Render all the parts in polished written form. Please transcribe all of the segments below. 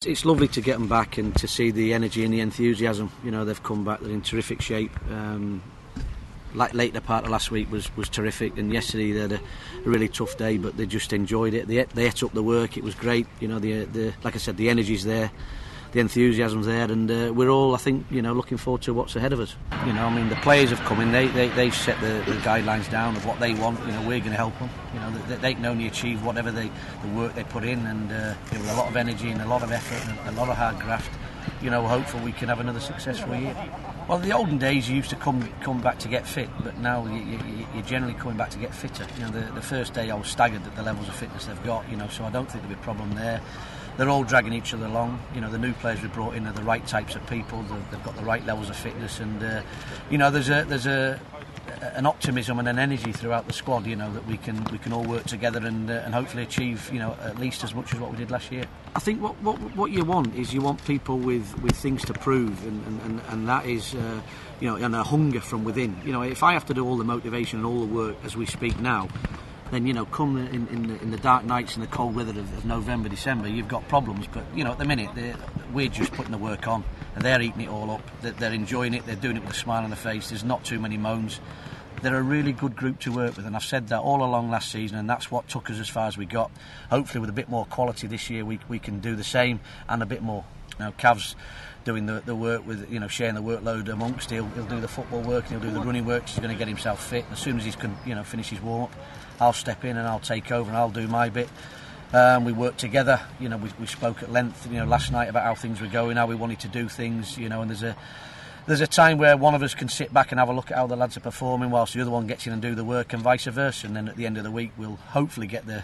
It's lovely to get them back and to see the energy and the enthusiasm. You know, they've come back, they're in terrific shape. Like later part of last week was terrific, and yesterday they had a really tough day, but they just enjoyed it. They ate up the work. It was great. You know, like I said, the energy's there, the enthusiasm's there, and we're all, I think, you know, looking forward to what's ahead of us. You know, I mean, the players have come in. They've set the guidelines down of what they want. You know, we're going to help them. You know, they can only achieve whatever the work they put in, and with a lot of energy and a lot of effort and a lot of hard graft. You know, hopefully we can have another successful year. Well, in the olden days you used to come back to get fit, but now you're generally coming back to get fitter. You know, the first day I was staggered at the levels of fitness they've got. You know, so I don't think there'll be a problem there. They're all dragging each other along. You know, the new players we brought in are the right types of people. They've got the right levels of fitness, and you know, there's an optimism and an energy throughout the squad. You know, that we can all work together and hopefully achieve, you know, at least as much as what we did last year. I think what you want is you want people with things to prove, and that is you know, and a hunger from within. You know, if I have to do all the motivation and all the work as we speak now, then, you know, come in the dark nights and the cold weather of November, December, you've got problems. But, you know, at the minute, we're just putting the work on, and they're eating it all up. They're enjoying it. They're doing it with a smile on their face. There's not too many moans. They're a really good group to work with, and I've said that all along last season, and that's what took us as far as we got. Hopefully, with a bit more quality this year, we can do the same and a bit more. You know, Cav's doing the work with, you know, sharing the workload amongst. He'll do the football work, and he'll do the running work. He's going to get himself fit. As soon as he's finish his warm up, I'll step in and I'll take over and I'll do my bit. We work together. You know, we spoke at length, you know, last night about how things were going, how we wanted to do things. You know, and there's a time where one of us can sit back and have a look at how the lads are performing, whilst the other one gets in and do the work, and vice versa. And then at the end of the week, we'll hopefully get the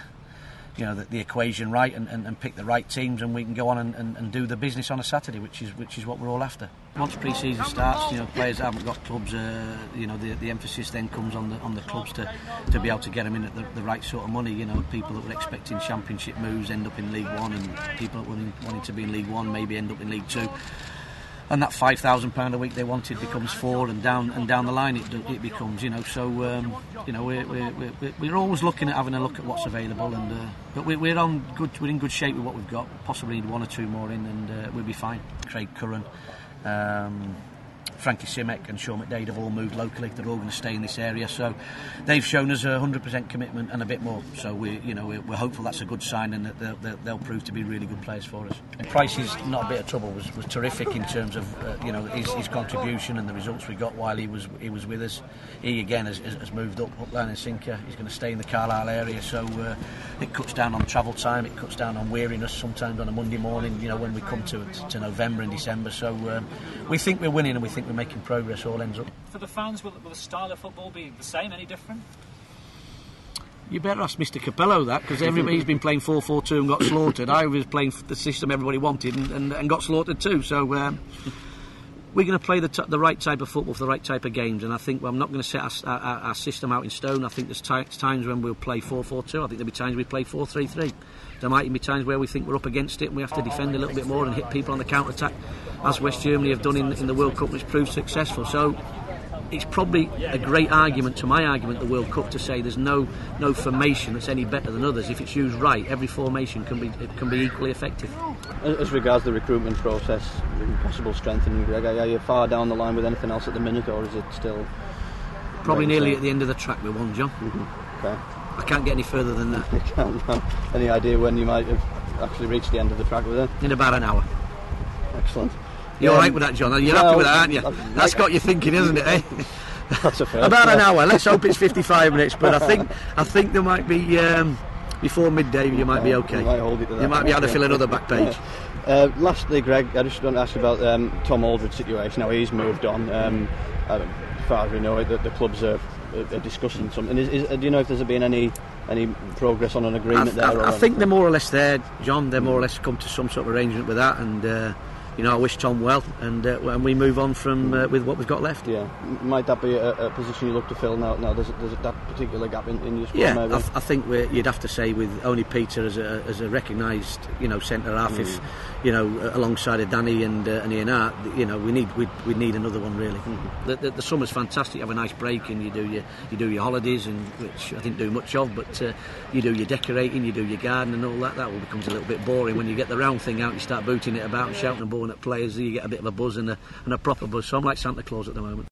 equation right and pick the right teams, and we can go on and do the business on a Saturday, which is what we're all after. Once pre-season starts, you know, players that haven't got clubs, you know, the emphasis then comes on the clubs to be able to get them in at the right sort of money. You know, people that were expecting championship moves end up in League One, and people that were wanting to be in League One maybe end up in League Two. And that £5,000 a week they wanted becomes £4,000, and down the line it becomes, you know. So you know, we're always looking at having a look at what's available, and but we're in good shape with what we've got. Possibly need one or two more in, and we'll be fine. Craig Curran, Frankie Simek and Sean McDade have all moved locally. They're all going to stay in this area, so they've shown us 100% commitment and a bit more. So we're hopeful that's a good sign, and that they'll prove to be really good players for us. And Price's not a bit of trouble was terrific in terms of you know, his contribution and the results we got while he was with us. He again has moved up line and sinker. He's going to stay in the Carlisle area, so it cuts down on travel time. It cuts down on weariness sometimes on a Monday morning. You know, when we come to November and December. So we think we're winning, and we think we're making progress. All ends up. For the fans, will the style of football be the same, any different? You better ask Mr. Capello that, because everybody's been playing 4-4-2 and got slaughtered. I was playing the system everybody wanted and got slaughtered too. So we're going to play the right type of football for the right type of games, and I think I'm not going to set our system out in stone. I think there's times when we'll play 4-4-2. I think there'll be times we play 4-3-3. There might even be times where we think we're up against it and we have to defend a little bit more and hit people on the counter-attack, as West Germany have done in the World Cup, which proved successful. So it's probably a great argument to my argument, the World Cup, to say there's no formation that's any better than others. If it's used right, every formation can be equally effective. As regards the recruitment process, possible strengthening, Greg, are you far down the line with anything else at the minute, or is it still... Probably nearly at the end of the track with one, John. Mm-hmm. Okay. I can't get any further than that. You can't, no. Any idea when you might have actually reached the end of the track with it? In about an hour. Excellent. You're alright with that, John? You're happy with that, aren't you? That's got you thinking, isn't it, eh? That's a fair. About an hour. Let's hope it's 55 minutes, but I think there might be before midday. You might be okay. You might be able to fill another back page. Lastly, Greg, I just want to ask about Tom Aldred's situation. Now he's moved on. As far as we know, the clubs are discussing something. Do you know if there's been any progress on an agreement there? I think they're more or less there, John. They're more or less come to some sort of arrangement with that, and I wish Tom well, and we move on from with what we've got left. Yeah, might that be a position you look to fill now? There's that particular gap in your squad. Yeah, maybe? I think you'd have to say with only Peter as a recognised centre half, if alongside of Danny and Ian Hart, we need another one really. The summer's fantastic. You have a nice break and you do your holidays, and which I didn't do much of, but you do your decorating, you do your garden and all that. That all becomes a little bit boring when you get the round thing out. You start booting it about and shouting and bawling at players. You get a bit of a buzz and a proper buzz. So I'm like Santa Claus at the moment.